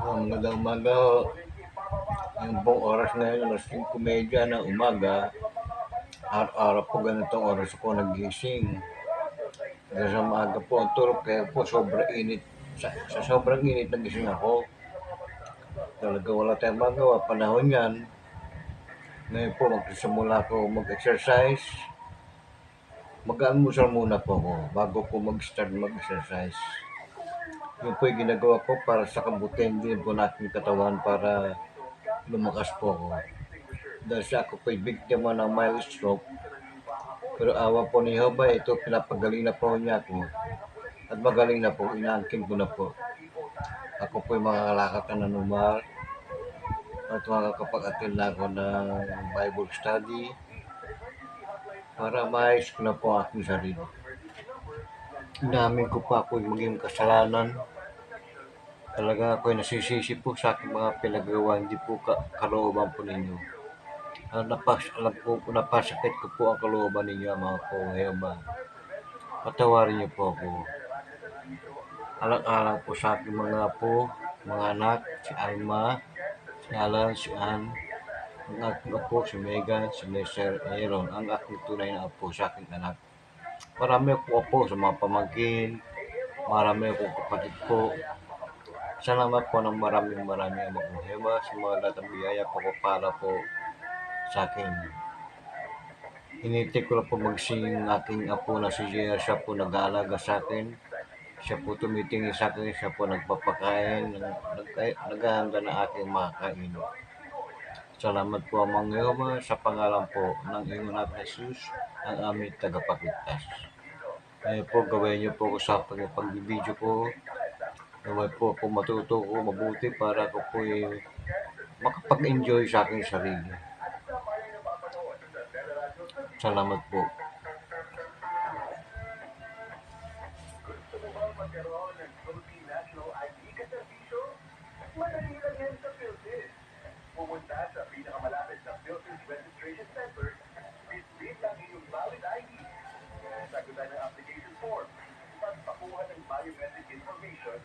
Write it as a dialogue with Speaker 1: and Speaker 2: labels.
Speaker 1: Magandang umaga ho. Yung pong oras ngayon, alas 5:30 ng umaga. Araw-araw po ganitong oras ako nagising. Dahil sa maaga po ang tulog, kaya po sobrang init. Sa sobrang init nagising ako. Talaga wala tayong magawa, panahon yan. Ngayon po magsisimula ako mag-exercise. Mag-almusal muna po ako bago po mag-start mag-exercise. Yun po yung ginagawa ko para sa kabutihan din po natin katawan, para lumakas po ako. Dahil sa ako po'y biktima ng mild stroke, pero awa po ni Jehovah, ito pinapagaling na po niya ako. At magaling na po, inaangkin ko na po. Ako po'y makakalakad na normal at makakapag-attend na ako ng Bible study para maayos ko na po ang aking sarili. Inamin ko pa ako'y maging kasalanan. Talaga ako'y nasisisi po sa aking mga pinagawa, hindi po kalooban po ninyo. Alam po, napasakit ko po ang kalooban ninyo, mga po, Jehovah. Patawarin niyo po ako. Alang-alang po sa aking mga po, mga anak, si Alma, si Alan, si Ann, ang aking apo, si Megan, si Lester, Aaron, ang aking tunay na apo sa aking anak. Marami po apo sa mga pamangkin, marami po kapatid po. Salamat po ng maraming Ama ko, Jehovah, sa mga lahat ng biyaya po, papala po sa akin. Hinintay ko lang po magsing ang aking apo na si JR. Siya po nag-aalaga sa akin. Siya po tumitingin sa akin. Siya po nagpapakain. Naghahanda na aking makakain. Salamat po, Amang Jehovah, sa pangalan po ng iyong anak Jesus, ang aming tagapagligtas. Ngayon po, gawin niyo po ako sa pagbibideo ko. Gawin po ako matuto ko mabuti para ako po makapag-enjoy sa aking sarili. Salamat po.
Speaker 2: Pumunta sa pinakamalapit na Philippines Registration Center, bitbit ang inyong valid ID, sagutan ng application form, pagpakuha ng biometric information,